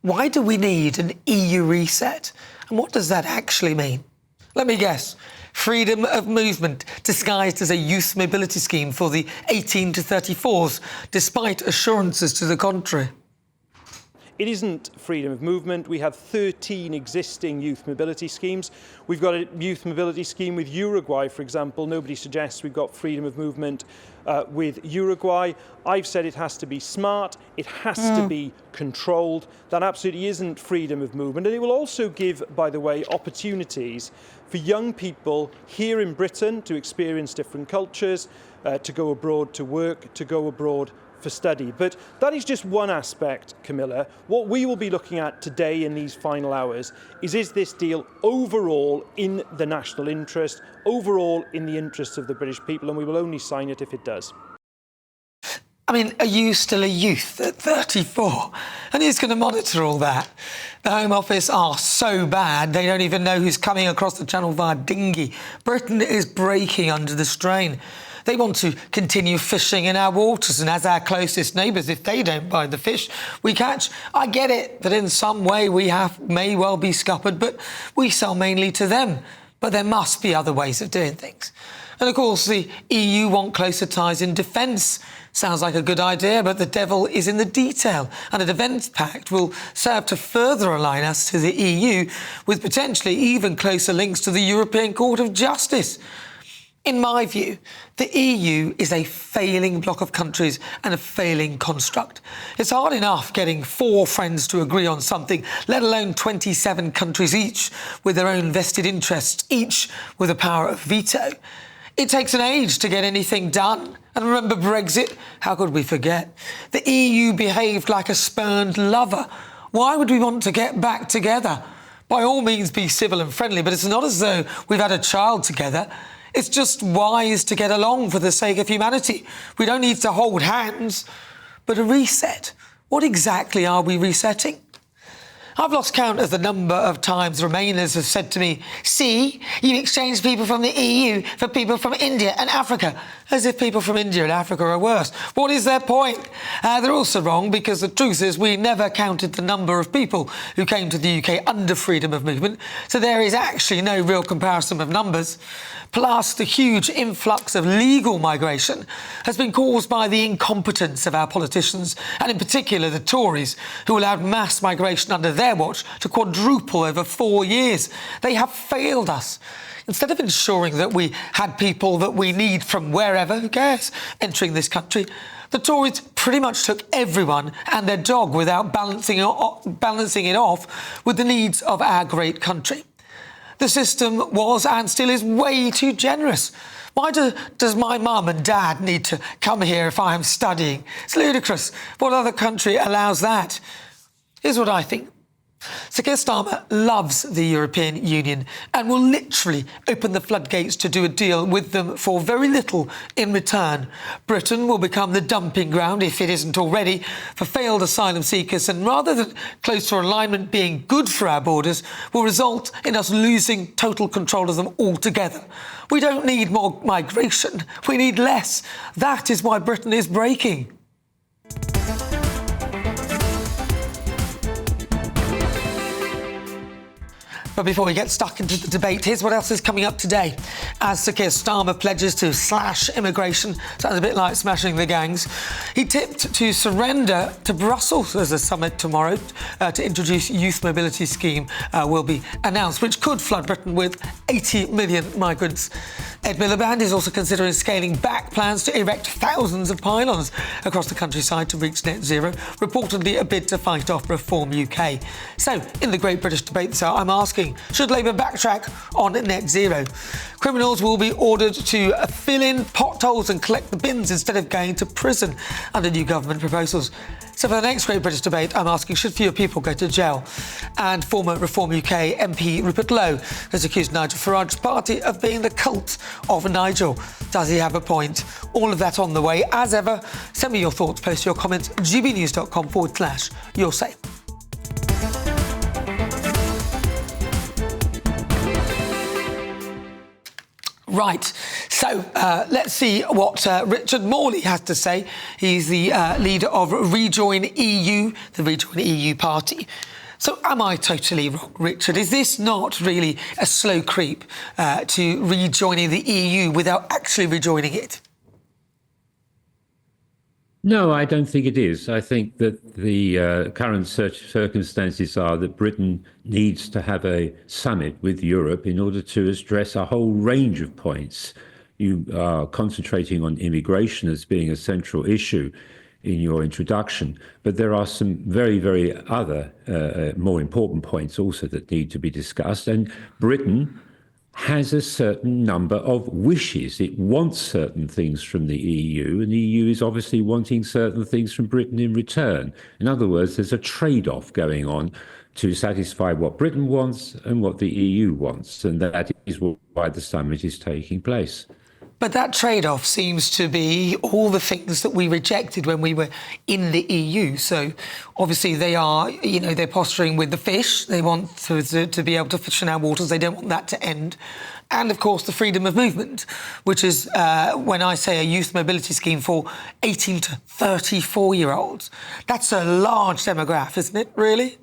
Why do we need an EU reset? And what does that actually mean? Let me guess. Freedom of movement disguised as a youth mobility scheme for the 18 to 34s, despite assurances to the contrary. It isn't freedom of movement. We have 13 existing youth mobility schemes. We've got a youth mobility scheme with Uruguay, for example. Nobody suggests we've got freedom of movement with Uruguay. I've said it has to be smart, it has to be controlled. That absolutely isn't freedom of movement. And it will also give, by the way, opportunities for young people here in Britain to experience different cultures, to go abroad to work, to go abroad for study. But that is just one aspect, Camilla. What we will be looking at today in these final hours is this deal overall in the national interest, overall in the interests of the British people, and we will only sign it if it does. I mean, are you still a youth at 34? And who's going to monitor all that? The Home Office are so bad, they don't even know who's coming across the channel via dinghy. Britain is breaking under the strain. They want to continue fishing in our waters, and as our closest neighbours, if they don't buy the fish we catch, I get it that in some way we may well be scuppered, but we sell mainly to them. But there must be other ways of doing things. And of course, the EU want closer ties in defence. Sounds like a good idea, but the devil is in the detail. And a defence pact will serve to further align us to the EU, with potentially even closer links to the European Court of Justice. In my view, the EU is a failing bloc of countries and a failing construct. It's hard enough getting 4 friends to agree on something, let alone 27 countries each with their own vested interests, each with the power of veto. It takes an age to get anything done. And remember Brexit? How could we forget? The EU behaved like a spurned lover. Why would we want to get back together? By all means, be civil and friendly, but it's not as though we've had a child together. It's just wise to get along for the sake of humanity. We don't need to hold hands. But a reset, what exactly are we resetting? I've lost count of the number of times Remainers have said to me, "See, you exchanged people from the EU for people from India and Africa," as if people from India and Africa are worse. What is their point? They're also wrong, because the truth is we never counted the number of people who came to the UK under freedom of movement, so there is actually no real comparison of numbers. Plus, the huge influx of legal migration has been caused by the incompetence of our politicians, and in particular the Tories, who allowed mass migration under their watch to quadruple over 4 years. They have failed us. Instead of ensuring that we had people that we need from wherever, who cares, entering this country, the Tories pretty much took everyone and their dog without balancing it off with the needs of our great country. The system was and still is way too generous. Why does my mum and dad need to come here if I am studying? It's ludicrous. What other country allows that? Here's what I think. Sir Keir Starmer loves the European Union and will literally open the floodgates to do a deal with them for very little in return. Britain will become the dumping ground, if it isn't already, for failed asylum seekers, and rather than closer alignment being good for our borders, will result in us losing total control of them altogether. We don't need more migration, we need less. That is why Britain is breaking. But before we get stuck into the debate, here's what else is coming up today. As Sir Keir Starmer pledges to slash immigration, sounds a bit like smashing the gangs, he tipped to surrender to Brussels as a summit tomorrow to introduce youth mobility scheme will be announced, which could flood Britain with 80 million migrants. Ed Miliband is also considering scaling back plans to erect thousands of pylons across the countryside to reach net zero, reportedly a bid to fight off Reform UK. So, in the Great British Debate this hour, I'm asking, should Labour backtrack on net zero? Criminals will be ordered to fill in potholes and collect the bins instead of going to prison under new government proposals. So for the next Great British Debate, I'm asking, should fewer people go to jail? And former Reform UK MP Rupert Lowe has accused Nigel Farage's party of being the cult of Nigel. Does he have a point? All of that on the way. As ever, send me your thoughts, post your comments, gbnews.com/your say. Right, So let's see what Richard Morley has to say. He's the leader of Rejoin EU, the Rejoin EU party. So am I totally wrong, Richard? Is this not really a slow creep to rejoining the EU without actually rejoining it? No, I don't think it is. I think that the current circumstances are that Britain needs to have a summit with Europe in order to address a whole range of points. You are concentrating on immigration as being a central issue in your introduction, but there are some very, very other more important points also that need to be discussed. And Britain has a certain number of wishes. It wants certain things from the EU, and the EU is obviously wanting certain things from Britain in return. In other words, there's a trade-off going on to satisfy what Britain wants and what the EU wants, and that is why the summit is taking place. But that trade-off seems to be all the things that we rejected when we were in the EU. So obviously they are, they're posturing with the fish. They want to be able to fish in our waters. They don't want that to end. And, of course, the freedom of movement, which is, when I say a youth mobility scheme for 18 to 34-year-olds, that's a large demographic, isn't it, really?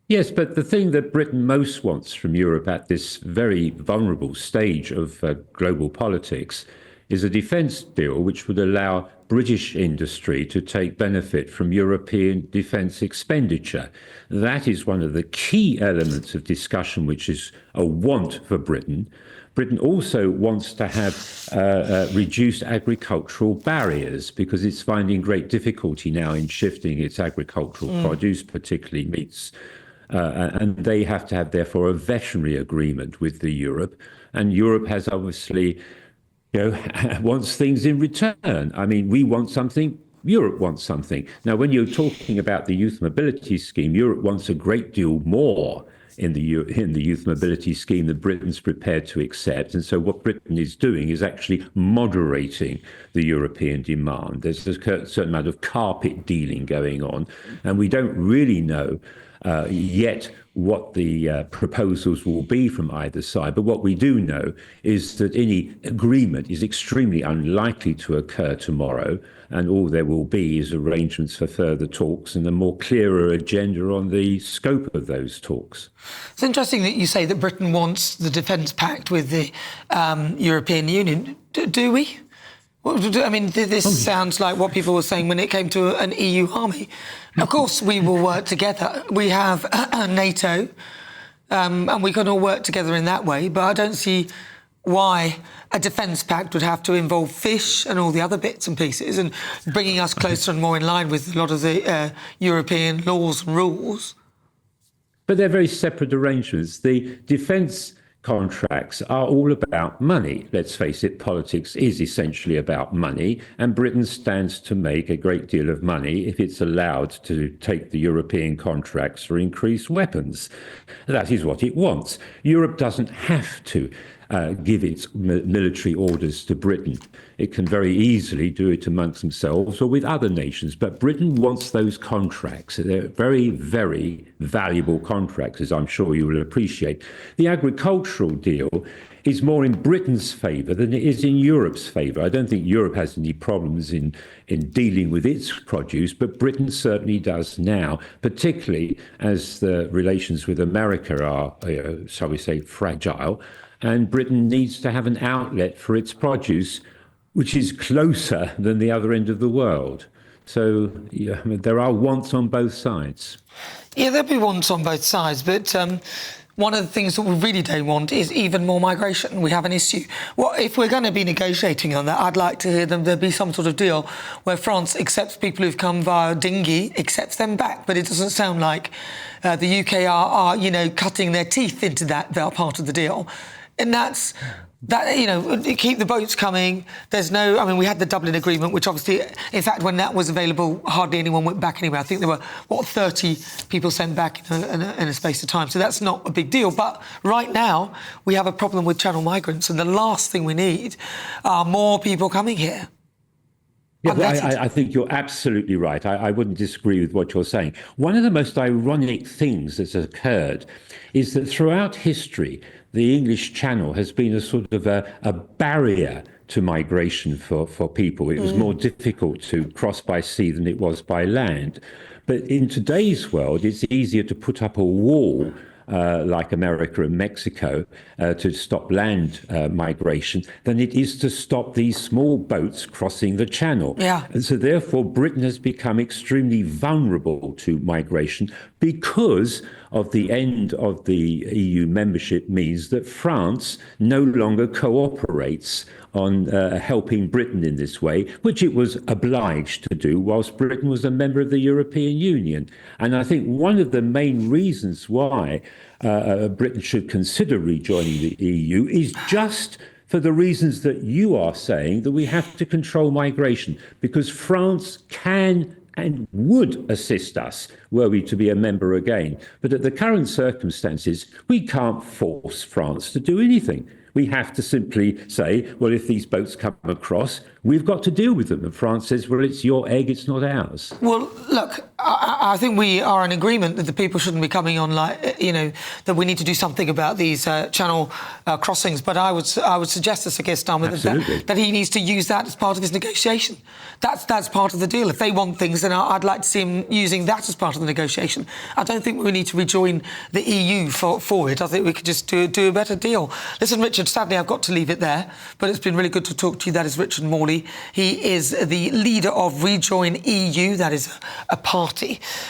Yes, but the thing that Britain most wants from Europe at this very vulnerable stage of global politics is a defence deal which would allow British industry to take benefit from European defence expenditure. That is one of the key elements of discussion, which is a want for Britain. Britain also wants to have reduced agricultural barriers because it's finding great difficulty now in shifting its agricultural produce, particularly meats. And they have to have, therefore, a veterinary agreement with the Europe. And Europe has obviously, wants things in return. I mean, we want something, Europe wants something. Now, when you're talking about the youth mobility scheme, Europe wants a great deal more in the youth mobility scheme that Britain's prepared to accept. And so what Britain is doing is actually moderating the European demand. There's a certain amount of carpet dealing going on, and we don't really know yet what the proposals will be from either side. But what we do know is that any agreement is extremely unlikely to occur tomorrow, and all there will be is arrangements for further talks and a more clearer agenda on the scope of those talks. It's interesting that you say that Britain wants the defence pact with the European Union. Do we? I mean, this sounds like what people were saying when it came to an EU army. Of course, we will work together. We have NATO, and we can all work together in that way. But I don't see why a defence pact would have to involve fish and all the other bits and pieces and bringing us closer and more in line with a lot of the European laws and rules. But they're very separate arrangements. The defence contracts are all about money. Let's face it, politics is essentially about money, and Britain stands to make a great deal of money if it's allowed to take the European contracts for increased weapons. That is what it wants. Europe doesn't have to give its military orders to Britain. It can very easily do it amongst themselves or with other nations, but Britain wants those contracts. They're very, very valuable contracts, as I'm sure you will appreciate. The agricultural deal is more in Britain's favour than it is in Europe's favour. I don't think Europe has any problems in dealing with its produce, but Britain certainly does now, particularly as the relations with America are, shall we say, fragile. And Britain needs to have an outlet for its produce, which is closer than the other end of the world. So there are wants on both sides. Yeah, there'll be wants on both sides, but one of the things that we really don't want is even more migration. We have an issue. Well, if we're going to be negotiating on that, I'd like to hear there be some sort of deal where France accepts people who've come via dinghy, accepts them back. But it doesn't sound like the UK are cutting their teeth into that part of the deal. And that's keep the boats coming. There's no, we had the Dublin Agreement, which obviously, in fact, when that was available, hardly anyone went back anywhere. I think there were, 30 people sent back in a space of time. So that's not a big deal. But right now, we have a problem with channel migrants. And the last thing we need are more people coming here. Yeah, unvetted. I think you're absolutely right. I wouldn't disagree with what you're saying. One of the most ironic things that's occurred is that throughout history, the English Channel has been a sort of a barrier to migration for people. It was more difficult to cross by sea than it was by land. But in today's world, it's easier to put up a wall like America and Mexico, to stop land migration than it is to stop these small boats crossing the channel. Yeah. And so therefore, Britain has become extremely vulnerable to migration because of the end of the EU membership means that France no longer cooperates on helping Britain in this way, which it was obliged to do whilst Britain was a member of the European Union. And I think one of the main reasons why Britain should consider rejoining the EU is just for the reasons that you are saying, that we have to control migration, because France can and would assist us were we to be a member again. But at the current circumstances, we can't force France to do anything. We have to simply say, well, if these boats come across, we've got to deal with them. And France says, well, it's your egg, it's not ours. Well, look, I think we are in agreement that the people shouldn't be coming on, like, you know, that we need to do something about these channel crossings. But I would suggest to Sir Keir Starmer that he needs to use that as part of his negotiation. That's part of the deal. If they want things, then I'd like to see him using that as part of the negotiation. I don't think we need to rejoin the EU for it. I think we could just do a better deal. Listen, Richard, sadly, I've got to leave it there, but it's been really good to talk to you. That is Richard Morley. He is the leader of Rejoin EU. That is a party